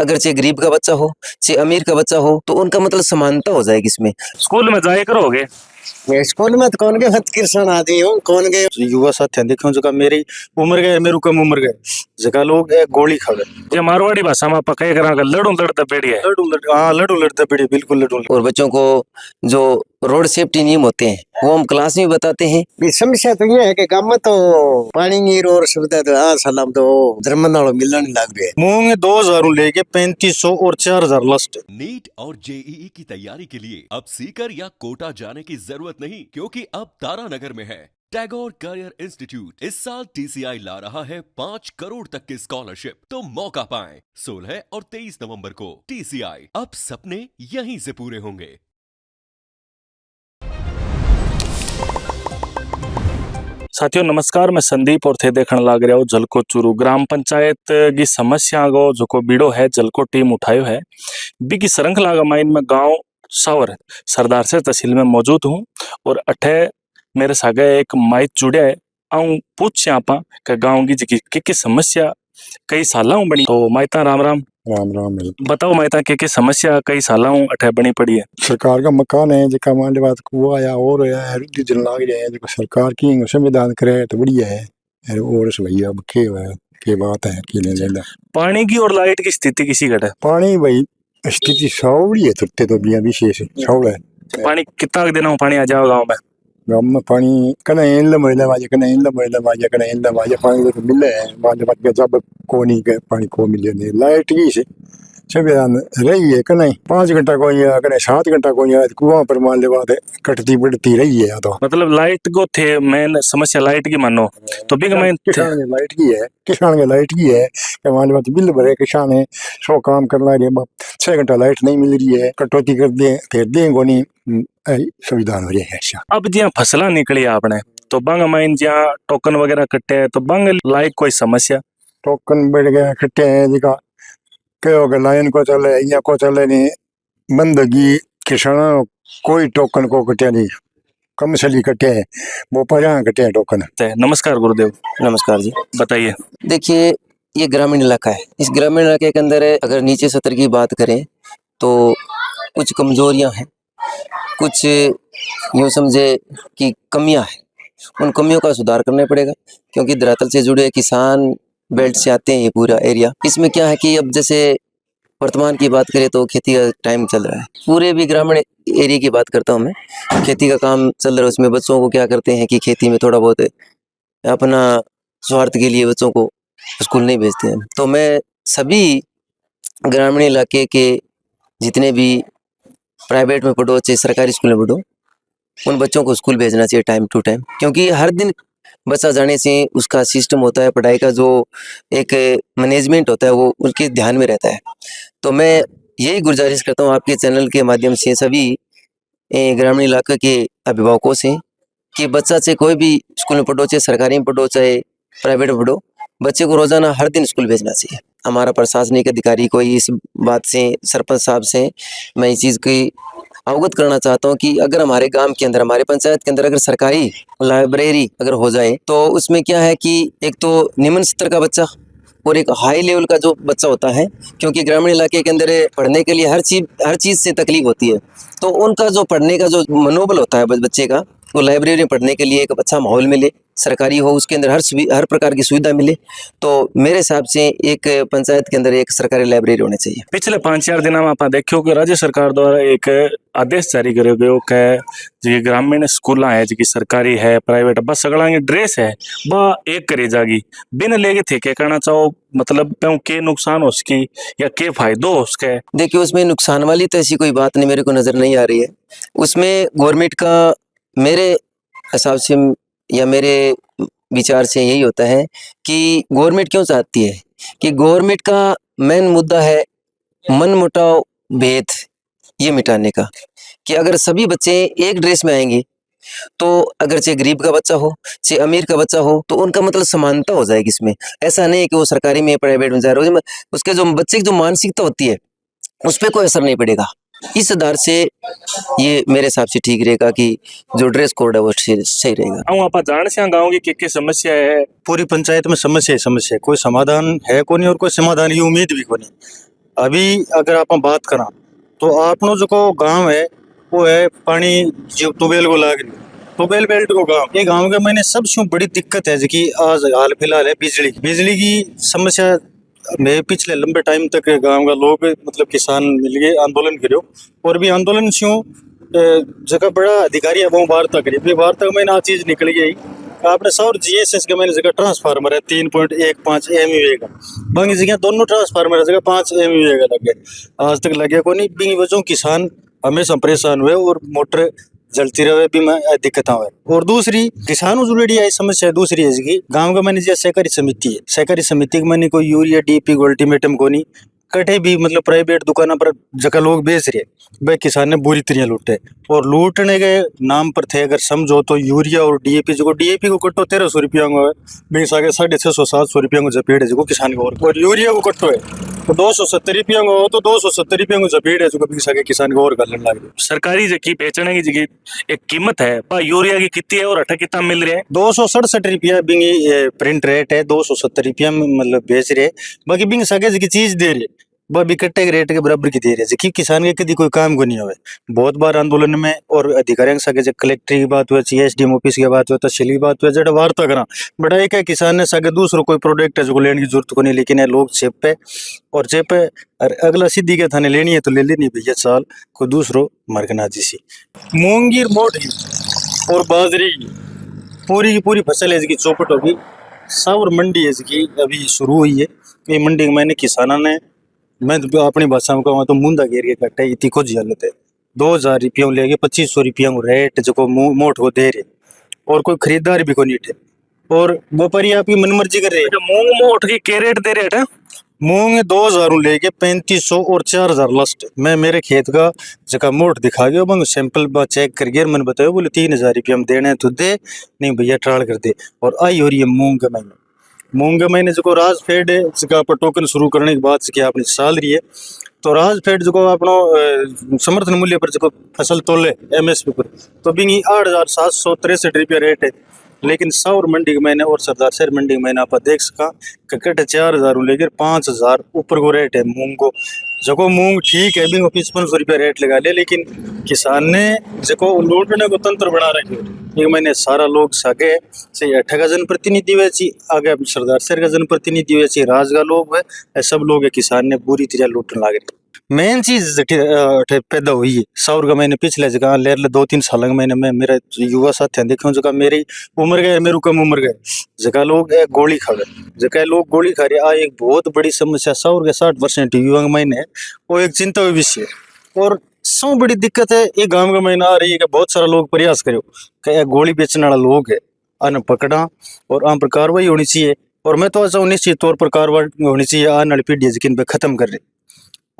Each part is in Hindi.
अगर चाहे गरीब का बच्चा हो चाहे अमीर का बच्चा हो तो उनका मतलब समानता हो जाएगी इसमें। स्कूल में जाए करोगे? स्कूल में तो कौन के हत कृष्ण आदि हो कौन के युवा साथी देखो जगह मेरी उम्र गए मेरू कम उम्र गए जगह लोग गोली खा गए। जे मारवाड़ी भाषा में आप कह करा लड़ू लड़ता बेड़ी है। लड़ू लड़ता बेड़ी बिल्कुल लड़ू। और बच्चों को जो रोड सेफ्टी नियम होते हैं वो हम क्लास में बताते हैं। समस्या तो ये है कि गांव में तो पानी की और सुविधा तो आज साल तो जर्मन वालों मिलने नहीं लग गए। मूंग 2000 लेके 3500 और 4000 लास्ट। नीट और जेईई की तैयारी के लिए अब सीकर या कोटा जाने की जरूरत नहीं, क्योंकि अब तारानगर में है टैगोर करियर इंस्टीट्यूट। इस साल टीसीआई ला रहा है 5 करोड़ तक की स्कॉलरशिप, तो मौका पाएं। 16 और 23 नवंबर को टीसीआई, अब सपने यहीं से पूरे होंगे। साथियों नमस्कार, मैं संदीप और थे देखने लग रहा हूँ जलको चूरू ग्राम पंचायत की समस्या को जो बीड़ो है जलको टीम उठायो है बी श्रृंखला का माइन में गांव सावर सरदार से तहसील में मौजूद हूँ और अठे मेरे सागे एक माइक जुड़े है। आऊँ पूछ आप गाँव की समस्या कई साल बनी। तो माइता राम राम। राम राम। बताओ माइता के समस्या कई साल अठे बनी पड़ी है। सरकार का मकान है जिका मान बात कुआ या और है रुद्धि जल लाग रहे हैं जो सरकार की संविधान करे तो बढ़िया है और भैया के बात है कि नहीं लेना। पानी की और लाइट की स्थिति किसी घट है? पानी भाई स्थिति सौड़ी है तुरते तो बिया विशेष सौड़ है। पानी कितना दिन पानी आ जाओ गाँव में? गाँव में पानी कने इन महिला बाजे कने इन महिला बाजे कने इन बाजे पानी तो मिले है मान बात के जब को नहीं के पानी को मिले नहीं। लाइट की से संविधान रही है कने 5 घंटा को या कने 7 घंटा को या कुआं पर मान ले बात कटती बढ़ती रही है। तो मतलब लाइट को थे मेन समस्या लाइट की मानो तो भी किसान के लाइट की है, किसान के लाइट की है कि मान बात बिल भरे किसान है 100 काम करना है 6 घंटा लाइट नहीं मिल रही है कटौती कर दे फिर देंगे नहीं संविधान हो रही है। अब जहाँ फसला निकली आपने तो बंग माइन जहाँ टोकन वगैरह कटे है तो बंग लाइक कोई समस्या? टोकन बढ़ गया कटे हैं जिका कहो लाइन को चले या को चले नहीं बंदगी किसान कोई टोकन को कटे नहीं कम सली कटे हैं वो 50 कटे हैं टोकन। नमस्कार गुरुदेव। नमस्कार जी। बताइए। देखिए ये ग्रामीण इलाका है। इस ग्रामीण इलाके के अंदर अगर नीचे सत्र की बात करें तो कुछ कमजोरियां हैं, कुछ यूँ समझे कि कमियां हैं। उन कमियों का सुधार करना पड़ेगा क्योंकि धरातल से जुड़े किसान बेल्ट से आते हैं ये पूरा एरिया। इसमें क्या है कि अब जैसे वर्तमान की बात करें तो खेती का टाइम चल रहा है, पूरे भी ग्रामीण एरिया की बात करता हूँ मैं। खेती का काम चल रहा है, उसमें बच्चों को क्या करते हैं कि खेती में थोड़ा बहुत अपना स्वार्थ के लिए बच्चों को स्कूल नहीं भेजते हैं। तो मैं सभी ग्रामीण इलाके के जितने भी प्राइवेट में पढ़ो चाहे सरकारी स्कूल में पढ़ो उन बच्चों को स्कूल भेजना चाहिए टाइम टू टाइम, क्योंकि हर दिन बच्चा जाने से उसका सिस्टम होता है, पढ़ाई का जो एक मैनेजमेंट होता है वो उनके ध्यान में रहता है। तो मैं यही गुजारिश करता हूँ आपके चैनल के माध्यम से सभी ग्रामीण इलाके के अभिभावकों से कि बच्चा चाहे कोई भी स्कूल में पढ़ो चाहे सरकारी में पढ़ो चाहे प्राइवेट में पढ़ो, बच्चे को रोजाना हर दिन स्कूल भेजना चाहिए। हमारा प्रशासनिक अधिकारी को इस बात से सरपंच साहब से मैं इस चीज़ की अवगत करना चाहता हूँ कि अगर हमारे गांव के अंदर हमारे पंचायत के अंदर अगर सरकारी लाइब्रेरी अगर हो जाए तो उसमें क्या है कि एक तो निम्न स्तर का बच्चा और एक हाई लेवल का जो बच्चा होता है, क्योंकि ग्रामीण इलाके के अंदर पढ़ने के लिए हर चीज़ से तकलीफ होती है, तो उनका जो पढ़ने का जो मनोबल होता है बच्चे का वो लाइब्रेरी में पढ़ने के लिए एक अच्छा माहौल मिले, सरकारी हो उसके अंदर हर प्रकार की सुविधा मिले। तो मेरे हिसाब से एक पंचायत के अंदर एक सरकारी लाइब्रेरी होनी चाहिए। पिछले 5-4 दिन में आप देखो कि राज्य सरकार द्वारा एक आदेश जारी करो गयो कि जी ग्रामीण स्कूल है जी सरकारी है प्राइवेट बस सगला ड्रेस है वह एक करे जागी बिन लेके थे क्या कहना चाहो, मतलब के नुकसान हो उसकी या के फायदो हो उसके? देखिए उसमें नुकसान वाली तो ऐसी कोई बात नहीं मेरे को नजर नहीं आ रही है। उसमें गवर्नमेंट का मेरे हिसाब से या मेरे विचार से यही होता है कि गवर्नमेंट क्यों चाहती है कि गवर्नमेंट का मेन मुद्दा है मनमुटाव भेद ये मिटाने का, कि अगर सभी बच्चे एक ड्रेस में आएंगे तो अगर चाहे गरीब का बच्चा हो चाहे अमीर का बच्चा हो तो उनका मतलब समानता हो जाएगी इसमें। ऐसा नहीं है कि वो सरकारी में प्राइवेट में जा रहे हो, उसके जो बच्चे की जो मानसिकता होती है उस पर कोई असर नहीं पड़ेगा। इस आधार से ये मेरे हिसाब से ठीक रहेगा कि जो ड्रेस कोड है वो सही रहेगा। आप जान से गाँव की क्या समस्या है? पूरी पंचायत में समस्या है, कोई समाधान है को नहीं और कोई समाधान की उम्मीद भी को नहीं। अभी अगर आप बात करा तो आपनो जो गांव है वो है पानी जो ट्यूबवेल को लाग रही ट्यूबवेल बेल्ट को गांव ये गांव के मैंने सबसे बड़ी दिक्कत है कि आज हाल फिलहाल है बिजली की समस्या में पिछले लंबे टाइम तक गांव का लोग मतलब किसान मिल गए आंदोलन करो और भी आंदोलन से जगह बड़ा अधिकारी है वो वार्ता करी भी वार्ता में आ चीज निकल गई आपने सौर जीएसएस के मैंने जगह ट्रांसफार्मर है 3.15 एमयूए का बाकी जगह दोनों ट्रांसफार्मर है जगह 5 एमयूए का लगे आज तक लगे को नहीं बिंग वजह किसान हमेशा परेशान हुए और मोटर जलती रहे भी में दिक्कत हुए और दूसरी किसानों जुड़ी आई समस्या दूसरी है कि गांव का मैंने सहकारी समिति है सहकारी समिति के मैंने कोई यूरिया डीपी को अल्टीमेटम को नहीं कटे भी मतलब प्राइवेट दुकानों पर जगह लोग बेच रहे भाई किसान ने बुरी तरह लूटे और लूटने के नाम पर थे अगर समझो तो यूरिया और डीएपी जो डीएपी को कट्टो 1300 रुपया को है बीस आगे 650-700 रुपया को जपेट है जो किसान को और यूरिया को कट्टो है तो 270 रुपया को हो तो 270 रुपया को जपेट है जो बीस आगे किसान को और कर लेने लगे सरकारी जगह बेचने की जगह एक कीमत है पर यूरिया की कितनी है और अट्ठा कितना मिल रहे हैं 267 रुपया बिंगी प्रिंट रेट है 270 रुपया मतलब बेच रहे बाकी बिंग सगे की चीज दे रहे भी कट्टे के रेट के बराबर की दे रहे कि किसान के कभी कोई काम को नहीं हुए बहुत बार आंदोलन में और अधिकारियों सके कलेक्टर की बात हुई एसडीएम ऑफिस की बात हुई तहसील की बात हुई जब वार्ता करा बड़ा एक है किसान ने सके दूसरों कोई प्रोडक्ट है जो लेने की जरूरत को नहीं लेकिन है लोग चेपे और चेपे अगला सीधी के थाने लेनी है तो ले लेनी भैया साल कोई दूसरो मरकना जी मूंगी मोट और बाजरी पूरी की पूरी फसल है इसकी चौपट होगी सावर मंडी है इसकी अभी शुरू हुई है ये मंडी में मैंने किसानों ने मैं तो अपनी भाषा में कहूँ तो मुंदा घेर के कट्टे इतनी कुछ हालत है 2000 रुपया लेके 2500 रुपया रेट जो मोट को दे रहे और कोई खरीदार भी को नहीं थे और व्यापारी आपकी मनमर्जी कर रहे हैं मूंग मोट की क्या रेट दे रहे हैं मूंग 2000 लेके 3500 और 4000 लास्ट मैं मेरे खेत का जगह मोट दिखा गया मैं सैंपल चेक कर गया मैंने बताया बोले 3000 रुपया हम देने तो दे नहीं भैया ट्राल कर दे और आई हो रही है मूंग के महीने जो राजफेड है जगह पर टोकन शुरू करने के बाद से आपने साल रही है तो राजफेड जो अपना समर्थन मूल्य पर जो फसल तोले एमएसपी पर तो बिंगी 8763 रुपया रेट है लेकिन सावर मंडी के महीने और सरदार शहर मंडी के महीने आप देख सका कट 4000 लेकर 5000 ऊपर को रेट है मूंग को जो मूंग ठीक है बिंगो 5500 रुपया रेट लगा ले लेकिन किसान ने जो लूटने को तंत्र बना रखे एक महीने सारा लोग सगे से 8 का जनप्रतिनिधि वैसी आगे सरदार शहर का जनप्रतिनिधि वैसी राज का लोग है सब लोग है किसान ने बुरी तरह लूटने लग रहे मेन चीज पैदा हुई है सावर का मैंने पिछले जगह ले 2-3 साल का मैंने मैं मेरा युवा साथी देखा जगह मेरी उम्र गए मेरू कम उम्र गए जगह लोग गोली खा गए जगह लोग गोली खा रहे एक बहुत बड़ी समस्या सावर के 60% युवा का मैंने वो एक चिंता हुई विषय और सब बड़ी दिक्कत है ये गांव का महीना आ रही है कि बहुत सारा लोग प्रयास करो कि गोली बेचने वाला लोग है अन पकड़ा और आम पर कार्रवाई होनी चाहिए और मैं तो ऐसा निश्चित तौर पर कार्रवाई होनी चाहिए आने वाली पीढ़ी जिन पे खत्म कर रहे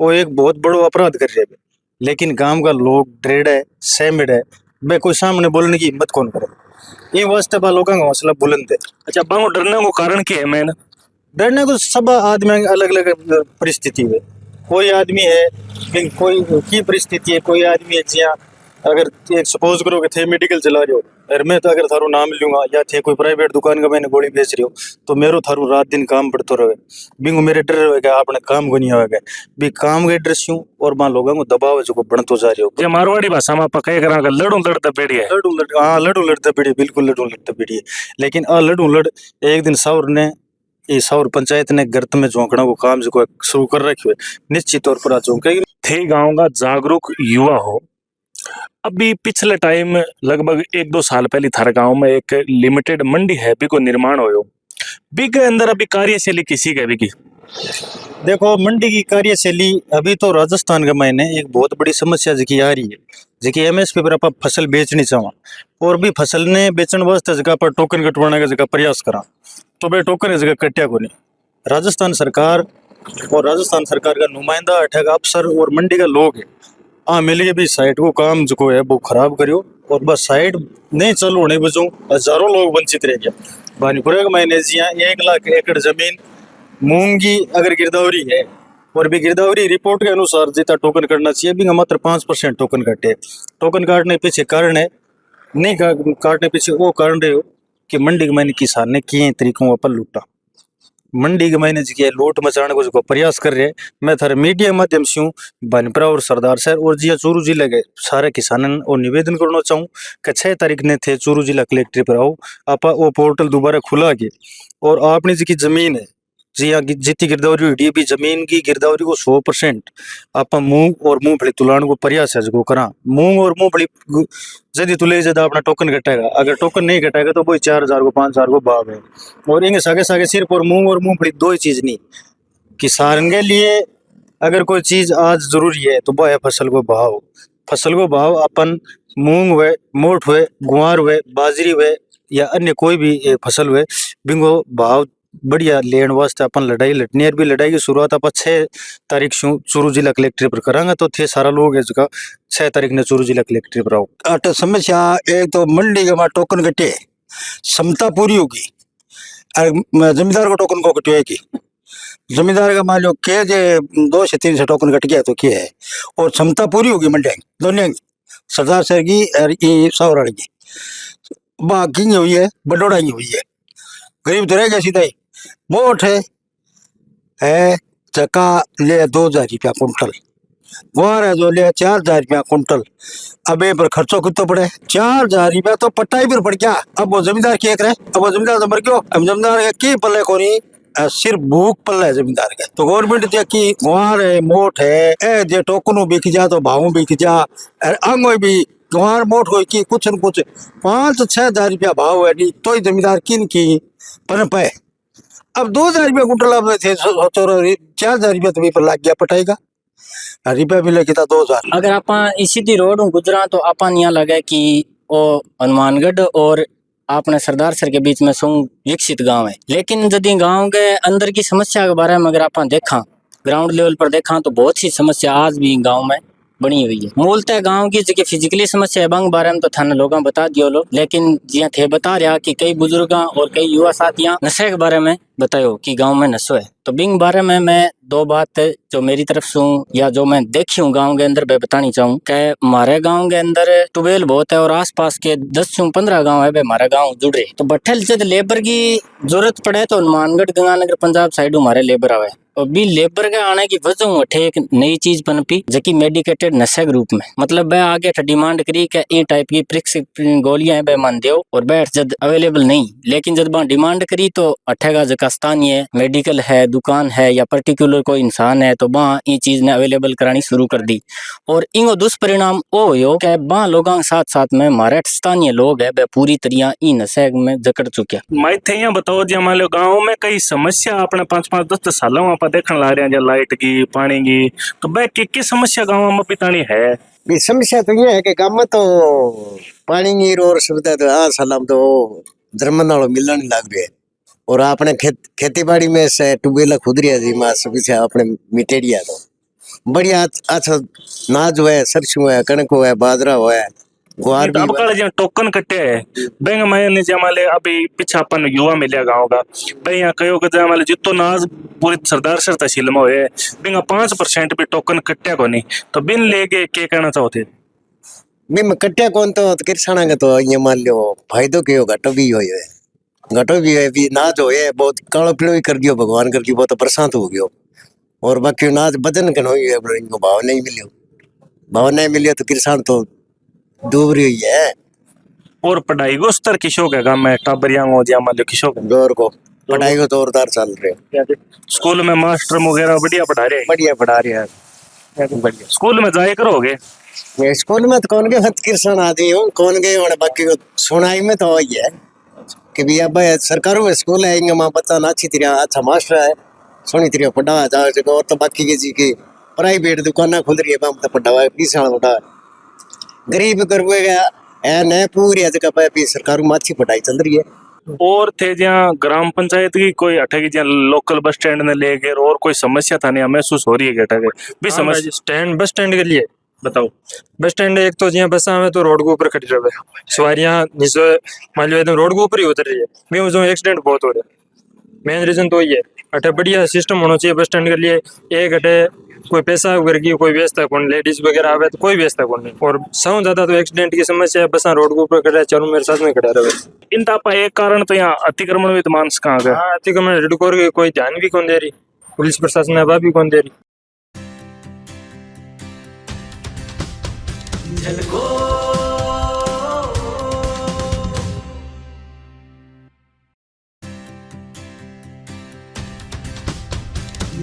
वो एक बहुत बड़ो अपराध कर रहे हैं लेकिन गांव का लोग ड्रेड है सहमत है वे कोई सामने बोलने की हिम्मत कौन करे ये वास्ते लोगों का हौसला बुलंद है अच्छा बांगो डरने को कारण क्या है मैंने डरने को सब आदमी अलग अलग परिस्थिति है कोई आदमी है कोई की परिस्थिति है कोई आदमी है जिया अगर एक सपोज करो कि थे मेडिकल चला रहे हो और मैं तो अगर थारू नाम लूंगा या थे कोई प्राइवेट दुकान का मैंने गोली बेच रही हो तो मेरो थारू रात दिन काम पड़ते रहे बिंगो मेरे डर रहेगा आपने काम को नहीं होगा भी काम के ड्रेस हूँ और मां लोगों को दबाव जो बढ़तो जा रहे हो ये मारवाड़ी भाषा में पकाए करा लड़ू लड़ता पेड़ी है लड़ू लड़ता पेड़ी बिल्कुल लड़ू लड़ता पेड़ी है लेकिन लड़ू लड़ एक दिन सावर ने ये सावर पंचायत ने गर्त में झोंकना को काम जो शुरू कर रखे हुए निश्चित तौर पर झोंकेगी थे गाँव का जागरूक युवा हो अभी पिछले टाइम लगभग 1-2 साल पहले थारे गांव में एक लिमिटेड मंडी है भी को निर्माण हो बी के अंदर अभी कार्यशैली किसी के भी की देखो मंडी की कार्यशैली अभी तो राजस्थान के महीने एक बहुत बड़ी समस्या जी आ रही है जी एमएसपी पर आप फसल बेचनी चाहो और भी फसल ने बेचने वास्ते जगह पर टोकन कटवाने का जगह प्रयास करा तो भाई टोकन जगह कटिया को नहीं राजस्थान सरकार और राजस्थान सरकार का नुमाइंदा अठग अफसर और मंडी का लोग है मिलिए भी साइट को काम जो है वो खराब करियो और बस साइट नहीं चालू होने बचो हजारों लोग वंचित रह गया बानीपुरा के महीने जिया 1 लाख एकड़ जमीन मूंगी अगर गिरदावरी है और भी गिरदावरी रिपोर्ट के अनुसार जितना टोकन करना चाहिए भी मात्र 5% टोकन काटे टोकन काटने पीछे कारण है नहीं काटने पीछे वो कारण रहे हो कि मंडी के महीने किसान ने किए तरीकों पर लूटा मंडी के महीने जी के लूट मचाने को जो प्रयास कर रहे हैं। मैं थारे मीडिया के माध्यम से हूँ बनपरा और सरदार शहर और जिया चूरू जिले के सारे किसानन और निवेदन करना चाहूँ कि 6 तारीख ने थे चूरू जिला कलेक्ट्रेट पर आओ आप वो पोर्टल दोबारा खुला के और आपने जी की जमीन है जी हाँ जितनी गिरदावरी हुई भी जमीन की गिरदावरी को 100% आप मूंग और मूंगफली तुलाने को प्रयास है जो करा मूंग और मूंगफली यदि तुले ज्यादा अपना टोकन घटेगा अगर टोकन नहीं घटेगा तो वही 4,000 को 5,000 को भाव है और इनके सागे सागे सिर्फ और मूंग और मूंगफली दो ही चीज नहीं किसान के लिए अगर कोई चीज आज जरूरी है तो वह है फसल को भाव अपन मूंग हुए मोठ हुए गुआर हुए बाजरी हुए या अन्य कोई भी फसल हुए बिंगो भाव बढ़िया लेन वास्ते अपन लड़ाई लड़नी है भी लड़ाई की शुरुआत आप 6 तारीख से चूरू जिला कलेक्ट्रेट पर करांगे तो थे सारा लोग है जगह 6 तारीख ने चूरू जिला कलेक्ट्रेट पर आओ अट समस्या एक तो मंडी के टोकन कटे क्षमता पूरी होगी जमींदार को टोकन को कटियो है कि जमींदार का मान लो के जे 2 से 3 से टोकन कट गया तो क्या है और क्षमता पूरी होगी मंडी दोनों की सरदार शहर की और सावराड़ी की बाकी नहीं हुई है बडोड़ा नहीं हुई है गरीब तो रह गया सीधा ही मोट है चका ले 2,000 रुपया कुंटल गुआर है जो ले 4,000 रुपया कुंटल अब पर खर्चो कितना पड़े 4,000 रुपया तो पट्टाई पर पड़ गया अब वो जमींदार क्या करे अब वो जमींदार तो मर गयो अब जमींदार की पल्ले को नहीं सिर्फ भूख पल्ले है जमींदार के तो गवर्नमेंट की गुआर है मोट है जे टोकन बिक जा तो भाव बिक जा आंगो भी गुआर मोट हो की कुछ न कुछ 5-6 हजार रुपया भाव है नहीं तो ही जमींदार किन की पनप है अब 2,000 रुपया कुंटल अब थे सोचो 4,000 रुपया तो पर लग गया पटाई का रुपया मिले कितना 2,000 अगर आप सीधी रोड गुजरा तो अपन यहाँ लगे कि वो हनुमानगढ़ और आपने सरदार सर के बीच में सुंग विकसित गांव है लेकिन यदि गांव के अंदर की समस्या के बारे में अगर आप देखा ग्राउंड लेवल पर देखा तो बहुत सी समस्या आज भी गांव में बनी हुई है मूलतः गांव की जो फिजिकली समस्या है बंग बारे में तो थाने लोगों बता दियो लो लेकिन जिया थे बता रहा कि कई बुजुर्ग और कई युवा साथियां नशे के बारे में बतायो कि गांव में नशो है तो बिंग बारे में मैं 2 बात जो मेरी तरफ से या जो मैं देखी हूँ गांव के अंदर बतानी चाहूँ कि हमारे गांव के अंदर ट्यूबवेल बहुत है और आसपास के 10 से 15 गांव है हमारा गांव जुड़ रहे तो बठल जब लेबर की जरूरत पड़े तो हनुमानगढ़ गंगानगर पंजाब साइड हमारे लेबर आवे और भी लेबर के आने की वजह उठे एक नई चीज पनपी जबकि मेडिकेटेड नशे के रूप में मतलब वह आगे डिमांड करी कि ये टाइप की प्रिस्क्रिप्शन गोलियां है वह मान दो और बैठ जब अवेलेबल नहीं लेकिन जब वहाँ डिमांड करी तो अठेगा जगह स्थानीय मेडिकल है दुकान है या पर्टिकुलर कोई इंसान है तो वहाँ ये चीज ने अवेलेबल करानी शुरू कर दी और इनको दुष्परिणाम वो हो कि वहाँ लोगों के साथ साथ में हमारे स्थानीय लोग है वह पूरी तरह ई नशे में जकड़ चुके मैं थे यहाँ बताओ जी हमारे गाँव में कई समस्या अपने 5-5 10 सालों में देखने ला रहे हैं लाइट की पानी की तो वह की समस्या गाँव में पितानी है समस्या तो ये है कि गाँव में तो पानी की और सुविधा तो हाँ सलाम तो धर्म नालों मिलने नहीं लग रही है और आपने खेती बाड़ी में से ट्यूबवेल खुद रही है माँ समस्या अपने मिटेड़िया तो बढ़िया अच्छा नाज हुआ है सरसों है कणक हुआ है बाजरा हुआ है गुआर भी अब कल टोकन कटे है बैंक में जमाले अभी पीछा अपन युवा मिले गाँव का भाई यहाँ कहो कि जमाले जितो नाज पूरी सरदार सर तहसील में हुए बिंगा 5% भी टोकन कट्या को नहीं तो बिन लेके क्या कहना चाहते बिन कट्या कौन तो किसाना का तो ये मान लो फायदो के घटो भी हो घटो भी है भी नाज हो बहुत कालो पीलो भी कर दियो भगवान कर दियो बहुत बरसात हो गयो और बाकी नाज बदन कन हो इनको भाव नहीं मिलियो तो किसान तो डूब रही है और पढ़ाई को स्तर किशो के गाँव में टाबरिया हो जा मान लो किशो के दौर को पढ़ाई को जोरदार चल रहे स्कूल में मास्टर वगैरह बढ़िया पढ़ा रहे बढ़िया पढ़ा रहे हैं बढ़िया स्कूल में जाए करोगे स्कूल में तो कौन के हथ किसान आदमी हो कौन के और बाकी को सुनाई में तो वही है कि भैया भाई सरकारों में स्कूल है माँ बच्चा ना अच्छी तरह अच्छा मास्टर है सोनी तरह पढ़ावा जाए और तो बाकी के जी की प्राइवेट दुकाना खुल रही है तो पढ़ावा किसान पढ़ा गरीब करवेगा न पूरी जगह पे सरकारों में अच्छी पढ़ाई चल रही है और थे जहाँ ग्राम पंचायत की कोई अटक जहाँ लोकल बस स्टैंड ने लेकर और कोई समस्या था नहीं महसूस हो रही है अटक भी समस्या स्टैंड बस स्टैंड के लिए बताओ बस स्टैंड एक तो जिया बसा में तो रोड के ऊपर खड़ी रहे सवारियां नीचे मान लो एकदम रोड के ऊपर ही उतर रही है भी जो एक्सीडेंट बहुत हो रहा है मेन रीजन तो ये है। अटे बढ़िया सिस्टम होना चाहिए बस स्टैंड के लिए। एक अटे कोई पैसा वगैरह की कोई व्यवस्था कौन, लेडीज वगैरह आवे तो कोई व्यवस्था कौन नहीं। और सौ ज्यादा तो एक्सीडेंट की समस्या है, बस रोड के ऊपर खड़ा चारों मेरे साथ में खड़ा रहे। इन तापा एक कारण तो यहाँ अतिक्रमण भी मानस कहाँ गए। हाँ अतिक्रमण रेडकोर के कोई ध्यान भी कौन दे रही, पुलिस प्रशासन ने भी कौन दे रही।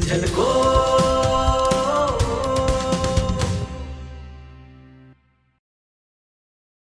झलको